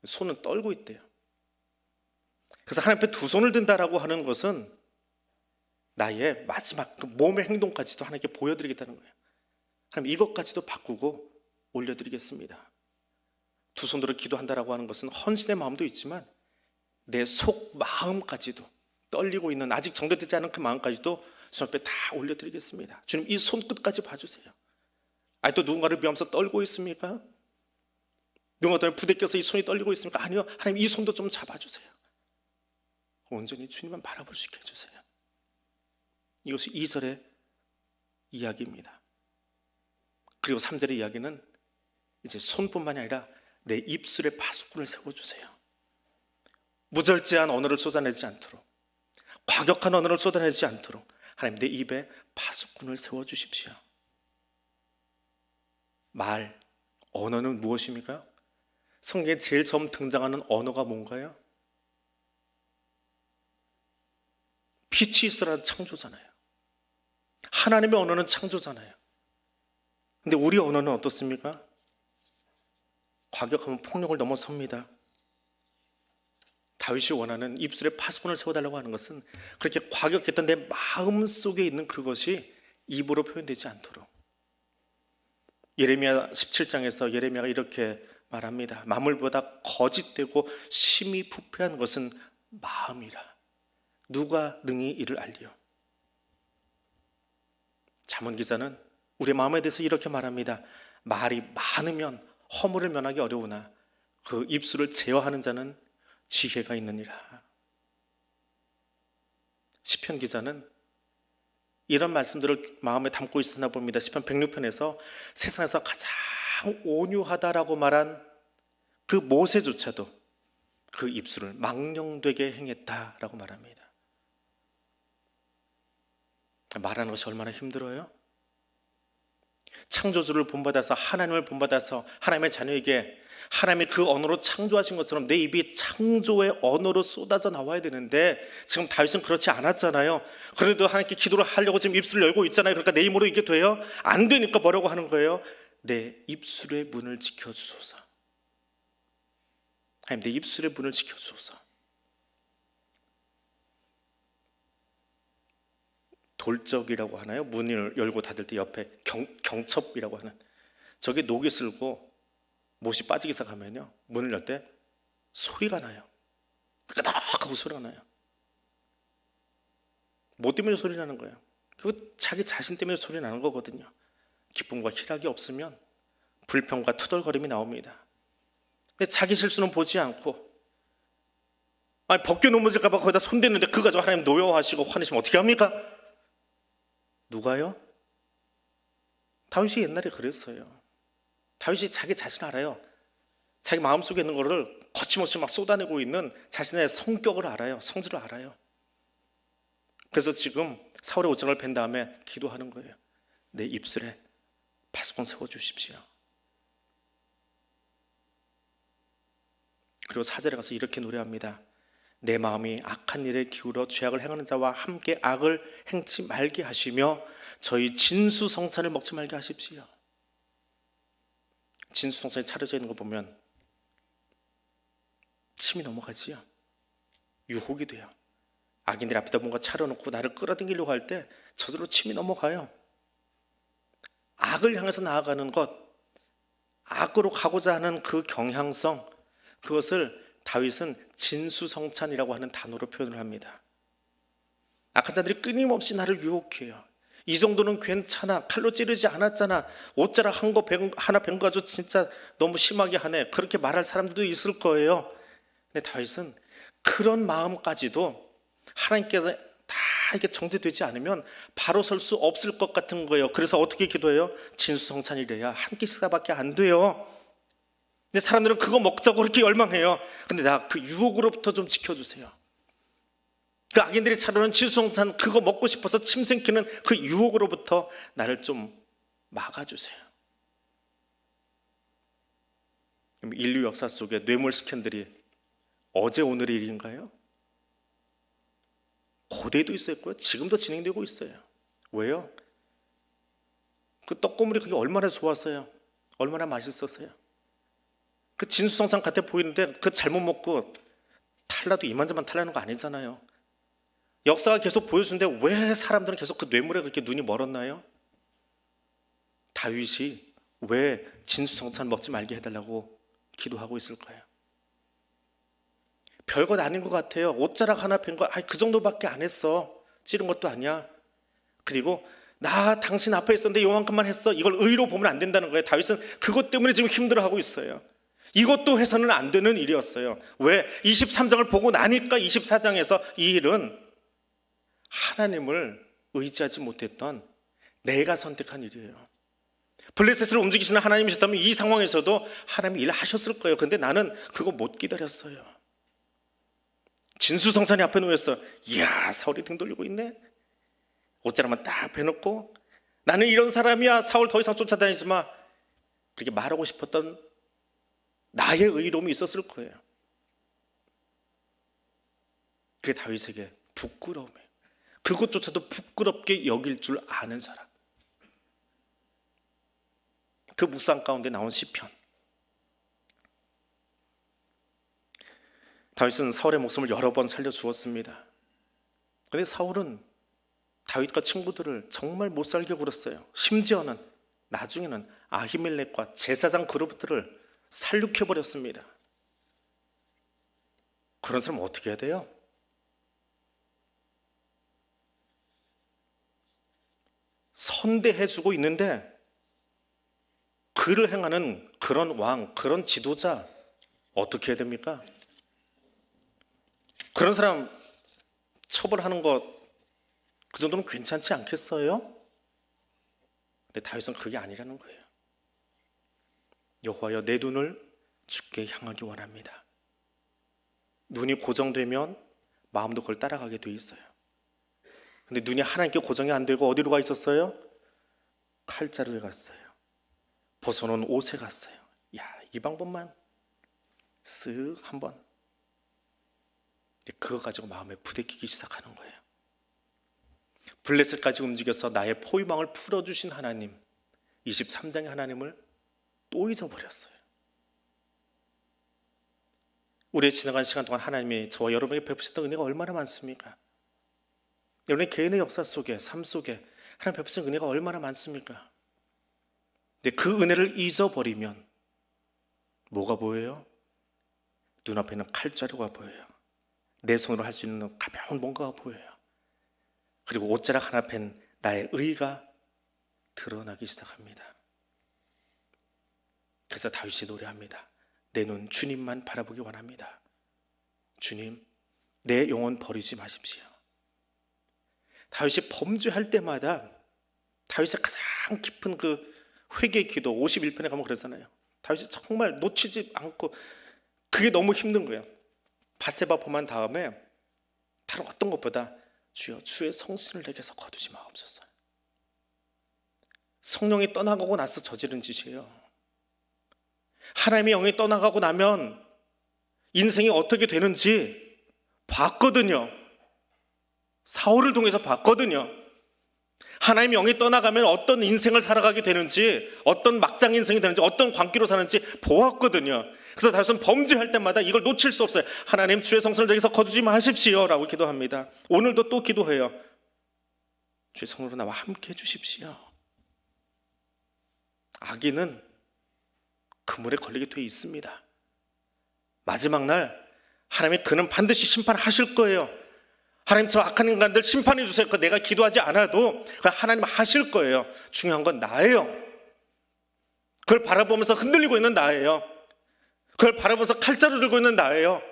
Speaker 3: 손은 떨고 있대요. 그래서 하나님 앞에 두 손을 든다라고 하는 것은 나의 마지막 그 몸의 행동까지도 하나님께 보여드리겠다는 거예요. 하나님 이것까지도 바꾸고 올려드리겠습니다. 두 손 들어 기도한다라고 하는 것은 헌신의 마음도 있지만 내 속 마음까지도, 떨리고 있는 아직 정돈되지 않은 그 마음까지도 주님 앞에 다 올려드리겠습니다. 주님 이 손끝까지 봐주세요. 아니 또 누군가를 위하면서 떨고 있습니까? 누군가 때문에 부대껴서 이 손이 떨리고 있습니까? 아니요. 하나님 이 손도 좀 잡아주세요. 온전히 주님만 바라볼 수 있게 해주세요. 이것이 2절의 이야기입니다. 그리고 3절의 이야기는 이제 손뿐만이 아니라 내 입술에 파수꾼을 세워주세요. 무절제한 언어를 쏟아내지 않도록, 과격한 언어를 쏟아내지 않도록 하나님 내 입에 파수꾼을 세워주십시오. 말, 언어는 무엇입니까? 성경에 제일 처음 등장하는 언어가 뭔가요? 빛이 있으라는 창조잖아요. 하나님의 언어는 창조잖아요. 근데 우리 언어는 어떻습니까? 과격하면 폭력을 넘어섭니다. 다윗이 원하는 입술에 파수꾼을 세워달라고 하는 것은 그렇게 과격했던 내 마음속에 있는 그것이 입으로 표현되지 않도록. 예레미야 17장에서 예레미야가 이렇게 말합니다. 만물보다 거짓되고 심히 부패한 것은 마음이라. 누가 능히 이를 알리요? 잠언 기자는 우리 마음에 대해서 이렇게 말합니다. 말이 많으면 허물을 면하기 어려우나 그 입술을 제어하는 자는 지혜가 있느니라. 시편 기자는 이런 말씀들을 마음에 담고 있었나 봅니다. 시편 106편에서 세상에서 가장 온유하다라고 말한 그 모세조차도 그 입술을 망령되게 행했다라고 말합니다. 말하는 것이 얼마나 힘들어요? 창조주를 본받아서, 하나님을 본받아서 하나님의 자녀에게 하나님이 그 언어로 창조하신 것처럼 내 입이 창조의 언어로 쏟아져 나와야 되는데 지금 다윗은 그렇지 않았잖아요. 그런데도 하나님께 기도를 하려고 지금 입술을 열고 있잖아요. 그러니까 내 힘으로 이게 돼요? 안 되니까 뭐라고 하는 거예요? 내 입술의 문을 지켜주소서. 하나님, 내 입술의 문을 지켜주소서. 돌적이라고 하나요? 문을 열고 닫을 때 옆에 경첩이라고 하는, 저게 녹이 슬고 못이 빠지기 시작하면요, 문을 열 때 소리가 나요. 끄덕하고 소리가 나요. 뭐 때문에 소리 나는 거예요? 그거 자기 자신 때문에 소리 나는 거거든요. 기쁨과 희락이 없으면 불평과 투덜거림이 나옵니다. 근데 자기 실수는 보지 않고, 아니 벗겨 넘어질까 봐 거기다 손대는데 그거 가지고 하나님 노여워하시고 화내시면 어떻게 합니까? 누가요? 다윗이 옛날에 그랬어요. 다윗이 자기 자신 알아요. 자기 마음속에 있는 거를 거침없이 막 쏟아내고 있는 자신의 성격을 알아요. 성질을 알아요. 그래서 지금 사울의 옷장을 벤 다음에 기도하는 거예요. 내 입술에 파수꾼 세워주십시오. 그리고 4절에 가서 이렇게 노래합니다. 내 마음이 악한 일에 기울어 죄악을 행하는 자와 함께 악을 행치 말게 하시며 저희 진수성찬을 먹지 말게 하십시오. 진수성찬이 차려져 있는 거 보면 침이 넘어가지요. 유혹이 돼요. 악인들 앞에다 뭔가 차려놓고 나를 끌어당기려고 할 때 저절로 침이 넘어가요. 악을 향해서 나아가는 것, 악으로 가고자 하는 그 경향성, 그것을 다윗은 진수성찬이라고 하는 단어로 표현을 합니다. 악한 자들이 끊임없이 나를 유혹해요. 이 정도는 괜찮아, 칼로 찌르지 않았잖아, 옷자락 하나 벤 거 가지고 진짜 너무 심하게 하네, 그렇게 말할 사람들도 있을 거예요. 근데 다윗은 그런 마음까지도 하나님께서 다 이게 정리되지 않으면 바로 설 수 없을 것 같은 거예요. 그래서 어떻게 기도해요? 진수성찬이래야 한 끼 식사밖에 안 돼요. 근데 사람들은 그거 먹자고 그렇게 열망해요. 근데 나 그 유혹으로부터 좀 지켜주세요. 그 악인들이 차려놓은 진수성찬 그거 먹고 싶어서 침 삼키는 그 유혹으로부터 나를 좀 막아주세요. 인류 역사 속에 뇌물 스캔들이 어제 오늘의 일인가요? 고대에도 있었고요. 지금도 진행되고 있어요. 왜요? 그 떡고물이 그게 얼마나 좋았어요. 얼마나 맛있었어요. 그 진수성찬 같아 보이는데 그 잘못 먹고 탈라도 이만저만 탈라는 거 아니잖아요. 역사가 계속 보여주는데 왜 사람들은 계속 그 뇌물에 그렇게 눈이 멀었나요? 다윗이 왜 진수성찬 먹지 말게 해달라고 기도하고 있을 거예요. 별것 아닌 것 같아요. 옷자락 하나 뺀 거, 그 정도밖에 안 했어. 찌른 것도 아니야. 그리고 나 당신 앞에 있었는데 요만큼만 했어. 이걸 의로 보면 안 된다는 거예요. 다윗은 그것 때문에 지금 힘들어하고 있어요. 이것도 해서는 안 되는 일이었어요. 왜? 23장을 보고 나니까 24장에서 이 일은 하나님을 의지하지 못했던 내가 선택한 일이에요. 블레셋을 움직이시는 하나님이셨다면 이 상황에서도 하나님이 일하셨을 거예요. 근데 나는 그거 못 기다렸어요. 진수성찬이 앞에 놓였어. 이야, 사울이 등 돌리고 있네. 옷자락만 딱 빼놓고 나는 이런 사람이야, 사울 더 이상 쫓아다니지 마, 그렇게 말하고 싶었던 나의 의로움이 있었을 거예요. 그게 다윗에게 부끄러움이에요. 그것조차도 부끄럽게 여길 줄 아는 사람. 그 묵상 가운데 나온 시편. 다윗은 사울의 목숨을 여러 번 살려주었습니다. 그런데 사울은 다윗과 친구들을 정말 못 살게 굴었어요. 심지어는 나중에는 아히멜렉과 제사장 그룹들을 살육해버렸습니다. 그런 사람은 어떻게 해야 돼요? 선대해주고 있는데 그를 행하는 그런 왕, 그런 지도자 어떻게 해야 됩니까? 그런 사람 처벌하는 것 그 정도는 괜찮지 않겠어요? 근데 다윗은 그게 아니라는 거예요. 여호와여, 내 눈을 주께 향하기 원합니다. 눈이 고정되면 마음도 그걸 따라가게 돼 있어요. 근데 눈이 하나님께 고정이 안 되고 어디로 가 있었어요? 칼자루에 갔어요. 벗어놓은 옷에 갔어요. 야, 이 방법만 쓱 한번 그거 가지고 마음에 부대끼기 시작하는 거예요. 블레셋까지 움직여서 나의 포위망을 풀어주신 하나님, 23장의 하나님을 또 잊어버렸어요. 우리의 지나간 시간 동안 하나님이 저와 여러분에게 베푸셨던 은혜가 얼마나 많습니까? 여러분의 개인의 역사 속에, 삶 속에 하나님 베푸신 은혜가 얼마나 많습니까? 근데 그 은혜를 잊어버리면 뭐가 보여요? 눈앞에는 칼자루가 보여요. 내 손으로 할 수 있는 가벼운 뭔가가 보여요. 그리고 옷자락 하나 펜 나의 의가 드러나기 시작합니다. 그래서 다윗이 노래합니다. 내 눈 주님만 바라보기 원합니다. 주님, 내 영혼 버리지 마십시오. 다윗이 범죄할 때마다 다윗의 가장 깊은 그 회개 기도 51편에 가면 그러잖아요. 다윗이 정말 놓치지 않고 그게 너무 힘든 거예요. 밧세바 범한 다음에 다른 어떤 것보다 주여 주의 성신을 내게서 거두지 마옵소서. 성령이 떠나가고 나서 저지른 짓이에요. 하나님의 영이 떠나가고 나면 인생이 어떻게 되는지 봤거든요. 사울을 통해서 봤거든요. 하나님의 영이 떠나가면 어떤 인생을 살아가게 되는지, 어떤 막장 인생이 되는지, 어떤 광기로 사는지 보았거든요. 그래서 다윗은 범죄할 때마다 이걸 놓칠 수 없어요. 하나님 주의 성신을 내게서 거두지 마십시오 라고 기도합니다. 오늘도 또 기도해요. 주의 성령으로 나와 함께 해주십시오. 악인은 그물에 걸리게 돼 있습니다. 마지막 날 하나님이 그는 반드시 심판하실 거예요. 하나님 저 악한 인간들 심판해 주세요. 내가 기도하지 않아도 하나님 하실 거예요. 중요한 건 나예요. 그걸 바라보면서 흔들리고 있는 나예요. 그걸 바라보면서 칼자루 들고 있는 나예요.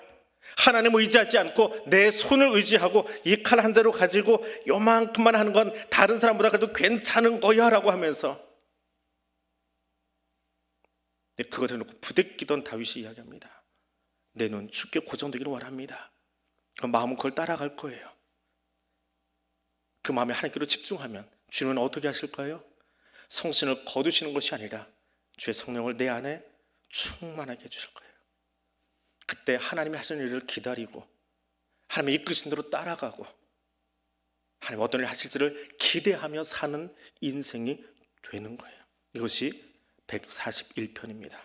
Speaker 3: 하나님을 의지하지 않고 내 손을 의지하고 이 칼 한 자루 가지고 요만큼만 하는 건 다른 사람보다 그래도 괜찮은 거야 라고 하면서 그걸 해놓고 부대끼던 다윗이 이야기합니다. 내 눈 주께 고정되기를 원합니다. 그 마음은 그걸 따라갈 거예요. 그 마음에 하나님께로 집중하면 주님은 어떻게 하실까요? 성신을 거두시는 것이 아니라 주의 성령을 내 안에 충만하게 해주실 거예요. 그때 하나님이 하시는 일을 기다리고 하나님의 이끄신 대로 따라가고 하나님 어떤 일을 하실지를 기대하며 사는 인생이 되는 거예요. 이것이 141편입니다.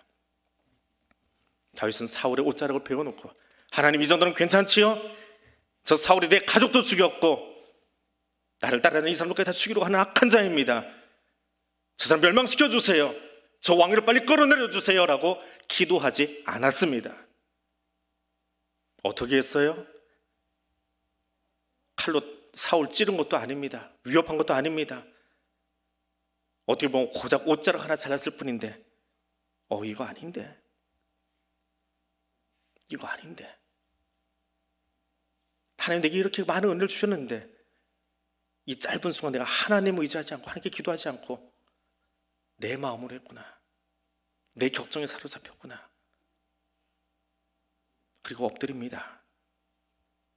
Speaker 3: 다윗은 사울의 옷자락을 베어놓고 하나님 이 정도는 괜찮지요? 저 사울이 내 가족도 죽였고 나를 따르는 이 사람들까지 다 죽이려고 하는 악한 자입니다. 저 사람 멸망시켜주세요. 저 왕위를 빨리 끌어내려주세요 라고 기도하지 않았습니다. 어떻게 했어요? 칼로 사울 찌른 것도 아닙니다. 위협한 것도 아닙니다. 어떻게 보면 고작 옷자락 하나 잘랐을 뿐인데 이거 아닌데 이거 아닌데 하나님 내게 이렇게 많은 은혜를 주셨는데 이 짧은 순간 내가 하나님을 의지하지 않고 하나님께 기도하지 않고 내 마음으로 했구나. 내 격정에 사로잡혔구나. 그리고 엎드립니다.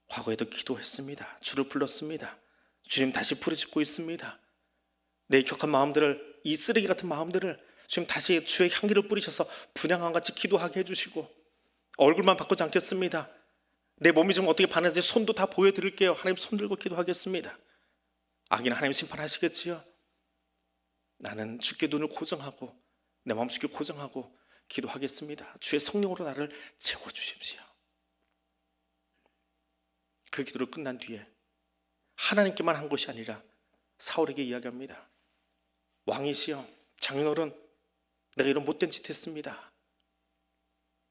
Speaker 3: 과거에도 기도했습니다. 주를 불렀습니다. 주님 다시 부르짖고 있습니다. 내 격한 마음들을, 이 쓰레기 같은 마음들을 주님 다시 주의 향기를 뿌리셔서 분향함 같이 기도하게 해주시고 얼굴만 바꾸지 않겠습니다. 내 몸이 지금 어떻게 반응하는지 손도 다 보여드릴게요. 하나님 손 들고 기도하겠습니다. 악인은 하나님 심판하시겠지요. 나는 주께 눈을 고정하고 내 마음 주께 고정하고 기도하겠습니다. 주의 성령으로 나를 채워주십시오. 그 기도를 끝난 뒤에 하나님께만 한 것이 아니라 사울에게 이야기합니다. 왕이시여, 장인어른, 내가 이런 못된 짓 했습니다.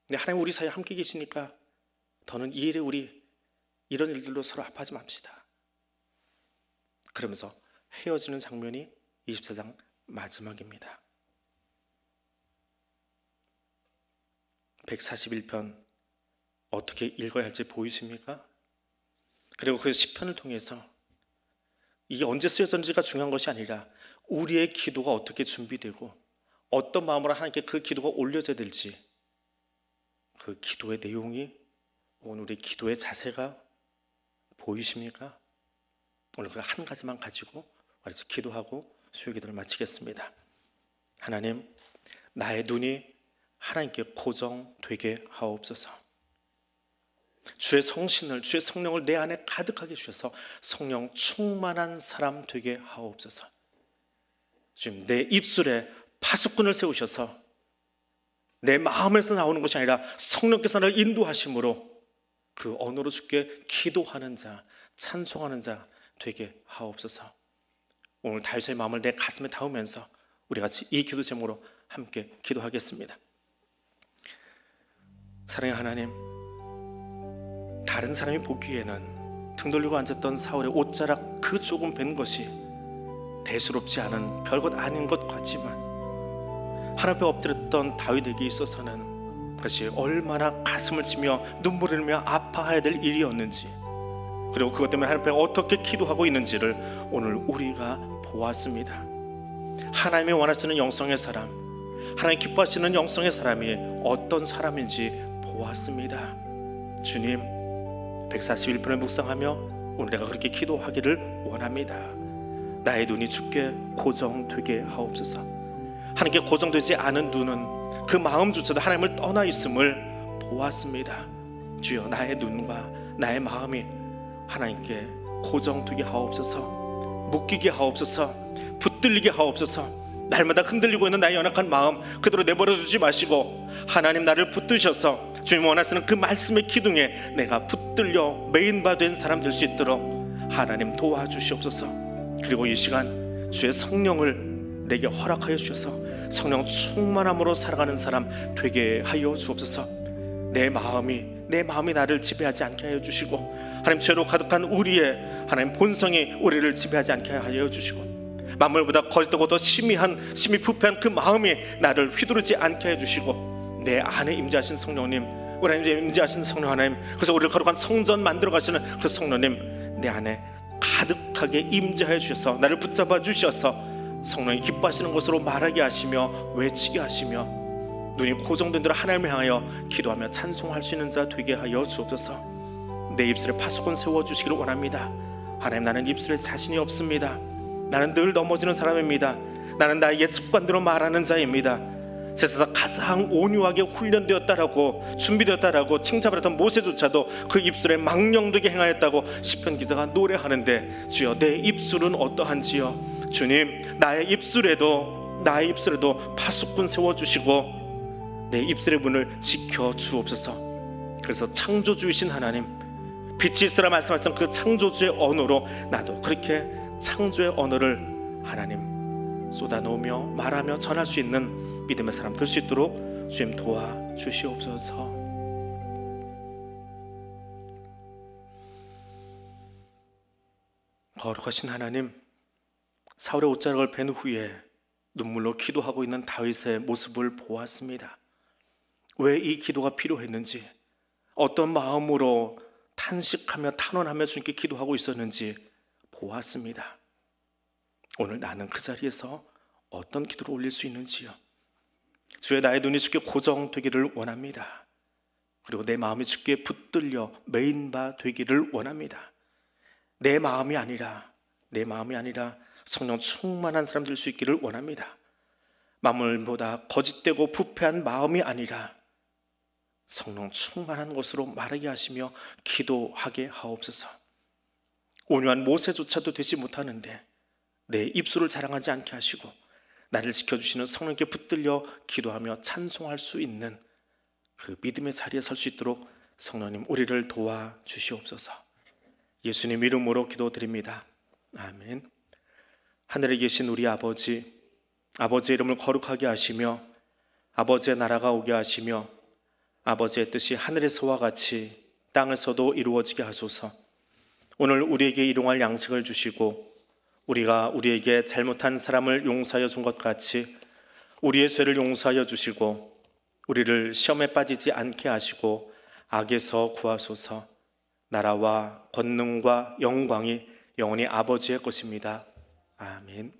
Speaker 3: 근데 하나님 우리 사이에 함께 계시니까 더는 이 일에 우리 이런 일들로 서로 아파하지 맙시다. 그러면서 헤어지는 장면이 24장 마지막입니다. 141편 어떻게 읽어야 할지 보이십니까? 그리고 그 시편을 통해서 이게 언제 쓰여졌는지가 중요한 것이 아니라 우리의 기도가 어떻게 준비되고 어떤 마음으로 하나님께 그 기도가 올려져야 될지, 그 기도의 내용이, 오늘 우리 기도의 자세가 보이십니까? 오늘 그 한 가지만 가지고 말해서 기도하고 수요 기도를 마치겠습니다. 하나님, 나의 눈이 하나님께 고정되게 하옵소서. 주의 성신을, 주의 성령을 내 안에 가득하게 주셔서 성령 충만한 사람 되게 하옵소서. 지금 내 입술에 파수꾼을 세우셔서 내 마음에서 나오는 것이 아니라 성령께서 나를 인도하심으로 그 언어로 주께 기도하는 자, 찬송하는 자 되게 하옵소서. 오늘 다윗의 마음을 내 가슴에 닿으면서 우리 같이 이 기도 제목으로 함께 기도하겠습니다. 사랑의 하나님, 다른 사람이 보기에는 등 돌리고 앉았던 사울의 옷자락 그 조금 벤 것이 대수롭지 않은 별것 아닌 것 같지만 하나님 앞에 엎드렸던 다윗에게 있어서는 그것이 얼마나 가슴을 치며 눈물을 흘리며 아파해야 될 일이었는지, 그리고 그것 때문에 하나님 앞에 어떻게 기도하고 있는지를 오늘 우리가 보았습니다. 하나님이 원하시는 영성의 사람, 하나님 기뻐하시는 영성의 사람이 어떤 사람인지 보았습니다. 주님, 141편을 묵상하며 오늘 내가 그렇게 기도하기를 원합니다. 나의 눈이 주께 고정되게 하옵소서. 하나님께 고정되지 않은 눈은 그 마음조차도 하나님을 떠나 있음을 보았습니다. 주여, 나의 눈과 나의 마음이 하나님께 고정되게 하옵소서. 묶이게 하옵소서. 붙들리게 하옵소서. 날마다 흔들리고 있는 나의 연약한 마음 그대로 내버려 두지 마시고 하나님 나를 붙드셔서 주님 원하시는 그 말씀의 기둥에 내가 붙들려 메인바 된 사람 될 수 있도록 하나님 도와주시옵소서. 그리고 이 시간 주의 성령을 내게 허락하여 주셔서 성령 충만함으로 살아가는 사람 되게 하여 주옵소서. 내 마음이 나를 지배하지 않게 하여 주시고 하나님 죄로 가득한 우리의 하나님 본성이 우리를 지배하지 않게 하여 주시고 만물보다 거짓되고 더 심히 부패한 그 마음이 나를 휘두르지 않게 해주시고 내 안에 임재하신 성령님, 우리 안에 임재하신 성령 하나님, 그래서 우리를 거룩한 성전 만들어 가시는 그 성령님 내 안에 가득하게 임재하여 주셔서 나를 붙잡아 주셔서 성령이 기뻐하시는 것으로 말하게 하시며 외치게 하시며 눈이 고정된 대로 하나님을 향하여 기도하며 찬송할 수 있는 자 되게 하여 주옵소서. 내 입술에 파수꾼 세워주시기를 원합니다. 하나님, 나는 입술에 자신이 없습니다. 나는 늘 넘어지는 사람입니다. 나는 나의 옛 습관대로 말하는 자입니다. 세상에서 가장 온유하게 훈련되었다라고 준비되었다라고 칭찬받았던 모세조차도 그 입술에 망령되게 행하였다고 시편 기자가 노래하는데 주여, 내 입술은 어떠한지요? 주님, 나의 입술에도 파수꾼 세워주시고 내 입술의 문을 지켜주옵소서. 그래서 창조주이신 하나님, 빛이 있으라 말씀하셨던 그 창조주의 언어로 나도 그렇게 창조의 언어를 하나님 쏟아놓으며 말하며 전할 수 있는 믿음의 사람 될 수 있도록 주님 도와주시옵소서. 거룩하신 하나님, 사울의 옷자락을 벤 후에 눈물로 기도하고 있는 다윗의 모습을 보았습니다. 왜 이 기도가 필요했는지, 어떤 마음으로 탄식하며 탄원하며 주님께 기도하고 있었는지 보았습니다. 오늘 나는 그 자리에서 어떤 기도를 올릴 수 있는지요? 주의 나의 눈이 주께 고정되기를 원합니다. 그리고 내 마음이 주께 붙들려 메인바 되기를 원합니다. 내 마음이 아니라 성령 충만한 사람 될 수 있기를 원합니다. 만물보다 거짓되고 부패한 마음이 아니라 성령 충만한 것으로 말하게 하시며 기도하게 하옵소서. 온유한 모세조차도 되지 못하는데 내 입술을 자랑하지 않게 하시고 나를 지켜주시는 성령께 붙들려 기도하며 찬송할 수 있는 그 믿음의 자리에 설 수 있도록 성령님 우리를 도와주시옵소서. 예수님 이름으로 기도드립니다. 아멘. 하늘에 계신 우리 아버지, 아버지의 이름을 거룩하게 하시며 아버지의 나라가 오게 하시며 아버지의 뜻이 하늘에서와 같이 땅에서도 이루어지게 하소서. 오늘 우리에게 일용할 양식을 주시고 우리가 우리에게 잘못한 사람을 용서하여 준 것 같이 우리의 죄를 용서하여 주시고 우리를 시험에 빠지지 않게 하시고 악에서 구하소서. 나라와 권능과 영광이 영원히 아버지의 것입니다. 아멘.